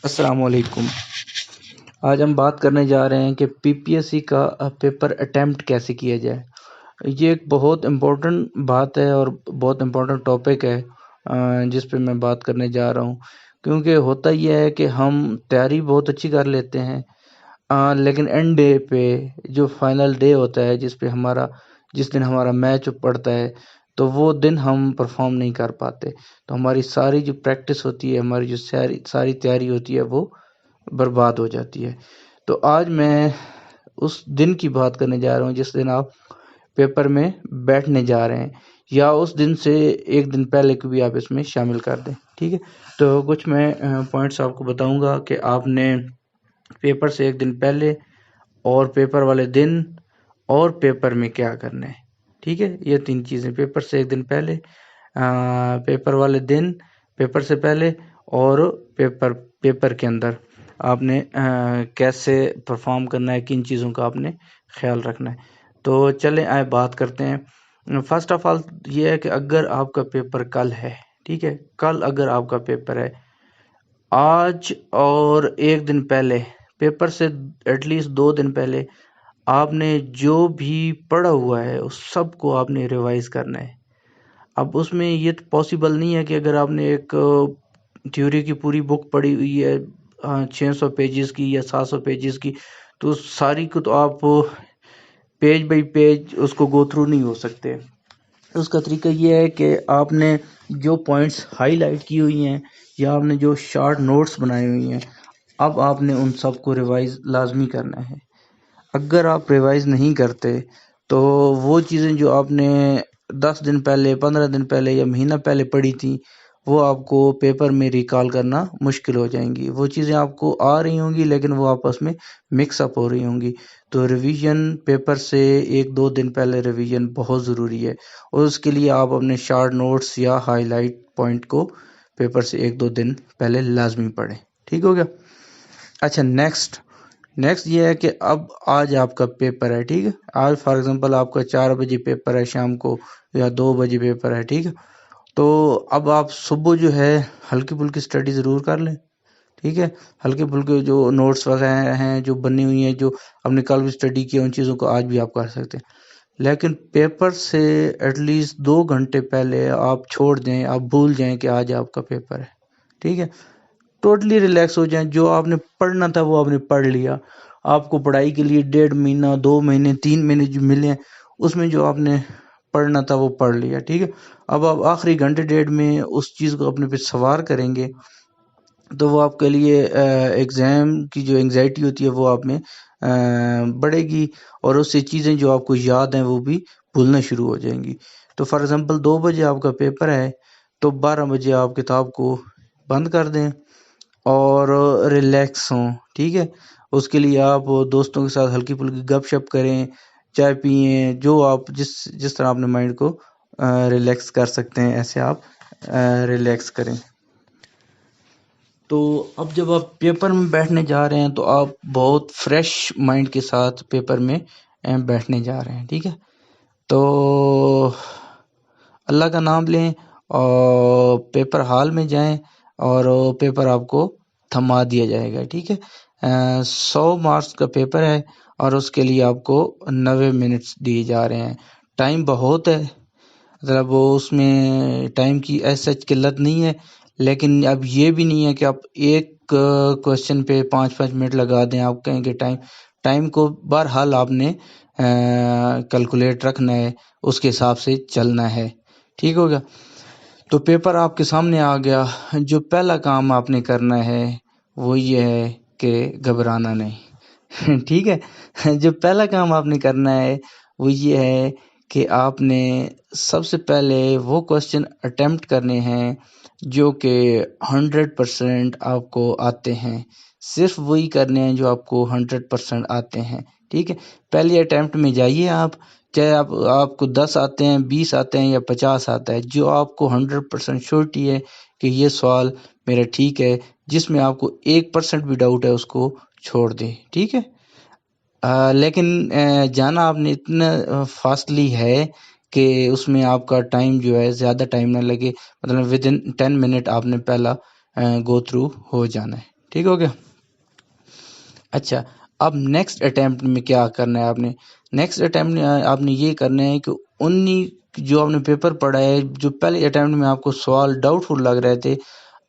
السلام علیکم۔ آج ہم بات کرنے جا رہے ہیں کہ پی پی ایس سی کا پیپر اٹیمپٹ کیسے کیا جائے۔ یہ ایک بہت امپورٹنٹ بات ہے اور بہت امپورٹنٹ ٹاپک ہے جس پہ میں بات کرنے جا رہا ہوں، کیونکہ ہوتا یہ ہے کہ ہم تیاری بہت اچھی کر لیتے ہیں لیکن اینڈ ڈے پہ جو فائنل ڈے ہوتا ہے جس دن ہمارا میچ پڑتا ہے تو وہ دن ہم پرفارم نہیں کر پاتے، تو ہماری ساری جو پریکٹس ہوتی ہے، ہماری جو ساری تیاری ہوتی ہے وہ برباد ہو جاتی ہے۔ تو آج میں اس دن کی بات کرنے جا رہا ہوں جس دن آپ پیپر میں بیٹھنے جا رہے ہیں، یا اس دن سے ایک دن پہلے کو بھی آپ اس میں شامل کر دیں، ٹھیک ہے۔ تو کچھ میں پوائنٹس آپ کو بتاؤں گا کہ آپ نے پیپر سے ایک دن پہلے اور پیپر والے دن اور پیپر میں کیا کرنا ہے، ٹھیک ہے۔ یہ تین چیزیں: پیپر سے ایک دن پہلے، پیپر والے دن، پیپر سے پہلے، اور پیپر کے اندر آپ نے کیسے پرفارم کرنا ہے، کن چیزوں کا آپ نے خیال رکھنا ہے۔ تو چلیں آئے بات کرتے ہیں۔ فرسٹ آف آل یہ ہے کہ اگر آپ کا پیپر کل ہے، ٹھیک ہے، کل اگر آپ کا پیپر ہے، آج اور ایک دن پہلے، پیپر سے ایٹ لیسٹ 2 دن پہلے آپ نے جو بھی پڑھا ہوا ہے اس سب کو آپ نے ریوائز کرنا ہے۔ اب اس میں یہ پاسبل نہیں ہے کہ اگر آپ نے ایک تھیوری کی پوری بک پڑھی ہوئی ہے 600 پیجز کی یا 700 پیجز کی، تو ساری کو تو آپ پیج بائی پیج اس کو گو تھرو نہیں ہو سکتے۔ اس کا طریقہ یہ ہے کہ آپ نے جو پوائنٹس ہائی لائٹ کی ہوئی ہیں یا آپ نے جو شارٹ نوٹس بنائے ہوئی ہیں، اب آپ نے ان سب کو ریوائز لازمی کرنا ہے۔ اگر آپ ریوائز نہیں کرتے تو وہ چیزیں جو آپ نے 10 دن پہلے، 15 دن پہلے یا مہینہ پہلے پڑھی تھیں، وہ آپ کو پیپر میں ریکال کرنا مشکل ہو جائیں گی۔ وہ چیزیں آپ کو آ رہی ہوں گی لیکن وہ آپس میں مکس اپ ہو رہی ہوں گی۔ تو ریویژن پیپر سے 1-2 دن پہلے ریویژن بہت ضروری ہے، اور اس کے لیے آپ اپنے شارٹ نوٹس یا ہائی لائٹ پوائنٹ کو پیپر سے 1-2 دن پہلے لازمی پڑھیں، ٹھیک ہو گیا۔ اچھا، نیکسٹ یہ ہے کہ اب آج آپ کا پیپر ہے، ٹھیک ہے۔ آج فار ایگزامپل آپ کا 4 بجے پیپر ہے شام کو، یا 2 بجے پیپر ہے، ٹھیک ہے۔ تو اب آپ صبح جو ہے ہلکی پھلکی اسٹڈی ضرور کر لیں، ٹھیک ہے۔ ہلکے پھلکے جو نوٹس وغیرہ ہیں جو بنی ہوئی ہیں، جو ہم نے کل بھی اسٹڈی کیا، ان چیزوں کو آج بھی آپ کر سکتے ہیں، لیکن پیپر سے ایٹ لیسٹ 2 گھنٹے پہلے آپ چھوڑ دیں، آپ بھول جائیں کہ آج آپ کا پیپر ہے، ٹھیک ہے۔ ٹوٹلی ریلیکس ہو جائیں، جو آپ نے پڑھنا تھا وہ آپ نے پڑھ لیا۔ آپ کو پڑھائی کے لیے 1.5 مہینہ، 2 مہینے، 3 مہینے جو ملے ہیں، اس میں جو آپ نے پڑھنا تھا وہ پڑھ لیا، ٹھیک ہے۔ اب آپ آخری گھنٹے ڈیڑھ میں اس چیز کو اپنے پہ سوار کریں گے تو وہ آپ کے لیے ایگزام کی جو انگزائٹی ہوتی ہے وہ آپ میں بڑھے گی، اور اس سے چیزیں جو آپ کو یاد ہیں وہ بھی بھولنا شروع ہو جائیں گی۔ تو فار ایگزامپل 2 بجے آپ کا پیپر ہے تو 12 بجے آپ کتاب کو بند کر دیں اور ریلیکس ہوں، ٹھیک ہے۔ اس کے لیے آپ دوستوں کے ساتھ ہلکی پھلکی گپ شپ کریں، چائے پئیں، جو آپ جس طرح اپنے مائنڈ کو ریلیکس کر سکتے ہیں ایسے آپ ریلیکس کریں۔ تو اب جب آپ پیپر میں بیٹھنے جا رہے ہیں تو آپ بہت فریش مائنڈ کے ساتھ پیپر میں بیٹھنے جا رہے ہیں، ٹھیک ہے۔ تو اللہ کا نام لیں اور پیپر ہال میں جائیں اور پیپر آپ کو تھما دیا جائے گا، ٹھیک ہے۔ 100 مارکس کا پیپر ہے اور اس کے لیے آپ کو 90 منٹس دیے جا رہے ہیں۔ ٹائم بہت ہے، مطلب اس میں ٹائم کی ایسا قلت نہیں ہے، لیکن اب یہ بھی نہیں ہے کہ آپ ایک کوشچن پہ 5 منٹ لگا دیں۔ آپ کہیں کہ ٹائم کو بہرحال آپ نے کیلکولیٹ رکھنا ہے، اس کے حساب سے چلنا ہے، ٹھیک ہو گیا۔ تو پیپر آپ کے سامنے آ گیا، جو پہلا کام آپ نے کرنا ہے وہ یہ ہے کہ گھبرانا نہیں ٹھیک ہے۔ جو پہلا کام آپ نے کرنا ہے وہ یہ ہے کہ آپ نے سب سے پہلے وہ کوشچن اٹیمپٹ کرنے ہیں جو کہ 100% آپ کو آتے ہیں، صرف وہی کرنے ہیں جو آپ کو 100% آتے ہیں، ٹھیک ہے۔ پہلی اٹیمپٹ میں جائیے آپ، چاہے آپ کو 10 آتے ہیں، 20 آتے ہیں یا 50 آتا ہے، جو آپ کو 100% شورٹی ہے کہ یہ سوال میرا ٹھیک ہے، جس میں آپ کو 1% بھی ڈاؤٹ ہے اس کو چھوڑ دیں، ٹھیک ہے۔ لیکن جانا آپ نے اتنا فاسٹلی ہے کہ اس میں آپ کا ٹائم جو ہے زیادہ ٹائم نہ لگے، مطلب ودن 10 منٹ آپ نے پہلا گو تھرو ہو جانا ہے، ٹھیک ہو گیا. اچھا اب نیکسٹ اٹیمپٹ میں کیا کرنا ہے آپ نے؟ نیکسٹ اٹیمپٹ میں آپ نے یہ کرنا ہے کہ انہی جو آپ نے پیپر پڑھا ہے، جو پہلے اٹیمپٹ میں آپ کو سوال ڈاؤٹ فل لگ رہے تھے،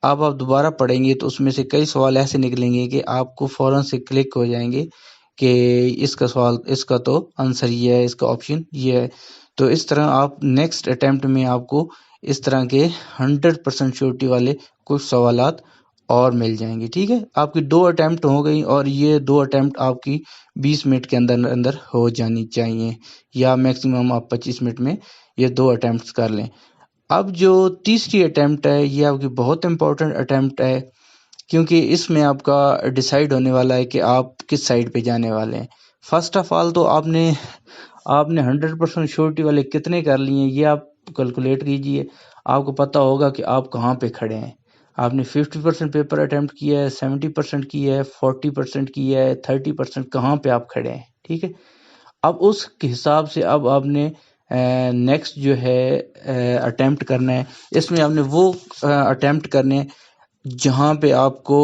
اب آپ دوبارہ پڑھیں گے تو اس میں سے کئی سوال ایسے نکلیں گے کہ آپ کو فوراً سے کلک ہو جائیں گے کہ اس کا سوال، اس کا تو آنسر یہ ہے، اس کا آپشن یہ ہے. تو اس طرح آپ نیکسٹ اٹیمپٹ میں آپ کو اس طرح کے 100% شیورٹی والے کچھ سوالات اور مل جائیں گے. ٹھیک ہے، آپ کی 2 اٹیمپٹ ہو گئی، اور یہ 2 اٹیمپٹ آپ کی 20 منٹ کے اندر اندر ہو جانی چاہیے، یا میکسیمم آپ 25 منٹ میں یہ 2 اٹیمپٹس کر لیں. اب جو تیسری اٹیمپٹ ہے، یہ آپ کی بہت امپورٹنٹ اٹیمپٹ ہے، کیونکہ اس میں آپ کا ڈیسائیڈ ہونے والا ہے کہ آپ کس سائڈ پہ جانے والے ہیں. فرسٹ آف آل تو آپ نے 100% شیورٹی والے کتنے کر لیے ہیں یہ آپ کیلکولیٹ کیجئے. آپ کو پتہ ہوگا کہ آپ کہاں پہ کھڑے ہیں. آپ نے 50% پیپر اٹیمپٹ کیا ہے، 70% کیا ہے، 40% کیا ہے، 30% کہاں پہ آپ کھڑے ہیں. ٹھیک ہے، اب اس کے حساب سے اب آپ نے نیکسٹ جو ہے اٹیمپٹ کرنا ہے. اس میں آپ نے وہ اٹیمپٹ کرنے ہیں جہاں پہ آپ کو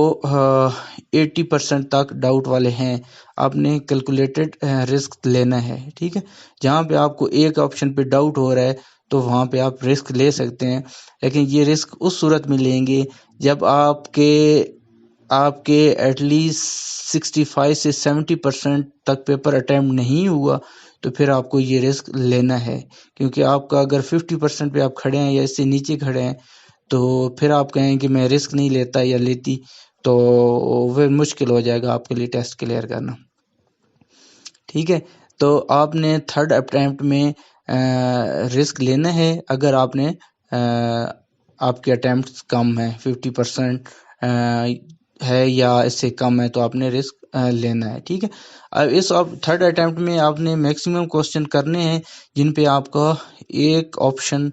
80% تک ڈاؤٹ والے ہیں. آپ نے کیلکولیٹڈ رسک لینا ہے. ٹھیک ہے، جہاں پہ آپ کو ایک آپشن پہ ڈاؤٹ ہو رہا ہے تو وہاں پہ آپ رسک لے سکتے ہیں، لیکن یہ رسک اس صورت میں لیں گے جب آپ کے ایٹ لیسٹ 65 سے 70% تک پیپر اٹیمپٹ نہیں ہوا، تو پھر آپ کو یہ رسک لینا ہے. کیونکہ آپ کا اگر 50% پہ آپ کھڑے ہیں یا اس سے نیچے کھڑے ہیں تو پھر آپ کہیں کہ میں رسک نہیں لیتا یا لیتی، تو وہ مشکل ہو جائے گا آپ کے لیے ٹیسٹ کلیئر کرنا. ٹھیک ہے، تو آپ نے تھرڈ اٹیمپٹ میں رسک لینا ہے. اگر آپ نے آپ کے اٹیمپٹس کم ہیں، 50% ہے یا اس سے کم ہے، تو آپ نے رسک لینا ہے. ٹھیک ہے، اب اس تھرڈ اٹیمپٹ میں آپ نے میکسیمم کوسچن کرنے ہیں جن پہ آپ کا ایک آپشن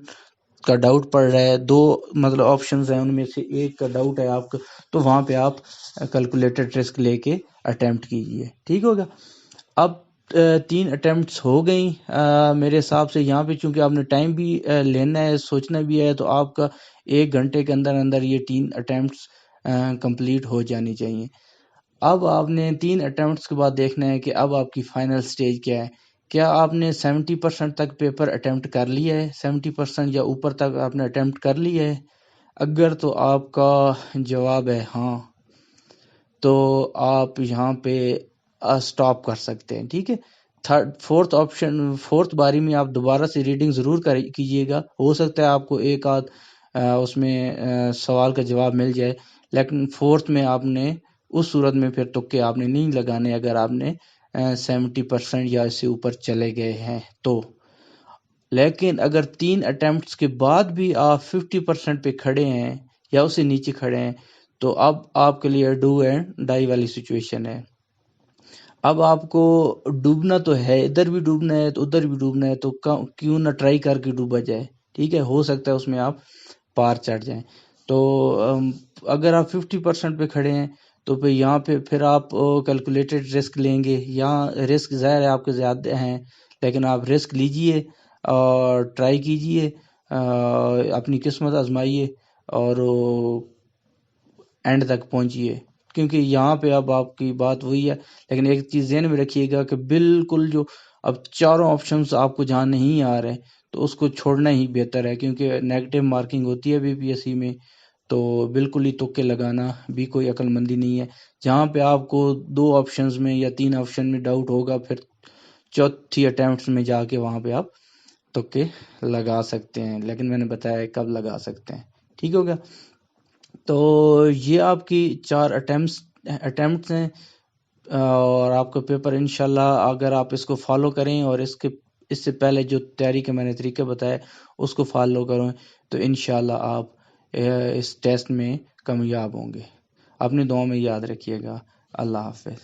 کا ڈاؤٹ پڑ رہا ہے، 2 مطلب آپشنز ہیں ان میں سے ایک کا ڈاؤٹ ہے آپ کا، تو وہاں پہ آپ کیلکولیٹڈ رسک لے کے اٹیمپٹ کیجئے. ٹھیک ہوگا. اب 3 اٹیمپٹس ہو گئیں میرے حساب سے. یہاں پہ چونکہ آپ نے ٹائم بھی لینا ہے، سوچنا بھی ہے، تو آپ کا 1 گھنٹے کے اندر اندر یہ 3 اٹیمپٹس کمپلیٹ ہو جانی چاہیے. اب آپ نے 3 اٹیمپٹس کے بعد دیکھنا ہے کہ اب آپ کی فائنل سٹیج کیا ہے. کیا آپ نے 70% تک پیپر اٹیمپٹ کر لیا ہے؟ 70% یا اوپر تک آپ نے اٹیمپٹ کر لیا ہے؟ اگر تو آپ کا جواب ہے ہاں، تو آپ یہاں پہ سٹاپ کر سکتے ہیں. ٹھیک ہے، فورتھ باری میں آپ دوبارہ سے ریڈنگ ضرور کیجئے گا. ہو سکتا ہے آپ کو ایک آدھ اس میں سوال کا جواب مل جائے، لیکن فورتھ میں آپ نے اس صورت میں پھر تکے آپ نے نہیں لگانے اگر آپ نے 70% یا اس سے اوپر چلے گئے ہیں تو. لیکن اگر 3 اٹیمپٹس کے بعد بھی آپ 50% پہ کھڑے ہیں یا اس سے نیچے کھڑے ہیں، تو اب آپ کے لیے ڈو اینڈ ڈائی والی سچویشن ہے. اب آپ کو ڈوبنا تو ہے، ادھر بھی ڈوبنا ہے تو ادھر بھی ڈوبنا ہے، تو کیوں نہ ٹرائی کر کے ڈوبا جائے. ٹھیک ہے، ہو سکتا ہے اس میں آپ پار چڑھ جائیں. تو اگر آپ 50% پہ کھڑے ہیں تو پھر یہاں پہ پھر آپ کیلکولیٹڈ رسک لیں گے. یہاں رسک ظاہر ہے آپ کے زیادہ ہیں، لیکن آپ رسک لیجئے اور ٹرائی کیجئے، اپنی قسمت آزمائیے اور اینڈ تک پہنچیے. کیونکہ یہاں پہ اب آپ کی بات وہی ہے. لیکن ایک چیز ذہن میں رکھیے گا کہ بالکل جو اب چاروں آپشنز آپ کو جہاں نہیں آ رہے تو اس کو چھوڑنا ہی بہتر ہے، کیونکہ نیگیٹو مارکنگ ہوتی ہے BPSC میں. تو بالکل ہی تکے لگانا بھی کوئی عقل مندی نہیں ہے. جہاں پہ آپ کو 2 آپشنز میں یا 3 آپشن میں ڈاؤٹ ہوگا، پھر چوتھی اٹیمپٹس میں جا کے وہاں پہ آپ تکے لگا سکتے ہیں، لیکن میں نے بتایا کب لگا سکتے ہیں. ٹھیک ہوگا. تو یہ آپ کی 4 اٹیمپٹس ہیں، اور آپ کا پیپر انشاءاللہ اگر آپ اس کو فالو کریں اور اس سے پہلے جو تیاری کے میں نے طریقے بتائے اس کو فالو کریں، تو انشاءاللہ آپ اس ٹیسٹ میں کامیاب ہوں گے. اپنی دعاؤں میں یاد رکھیے گا. اللہ حافظ.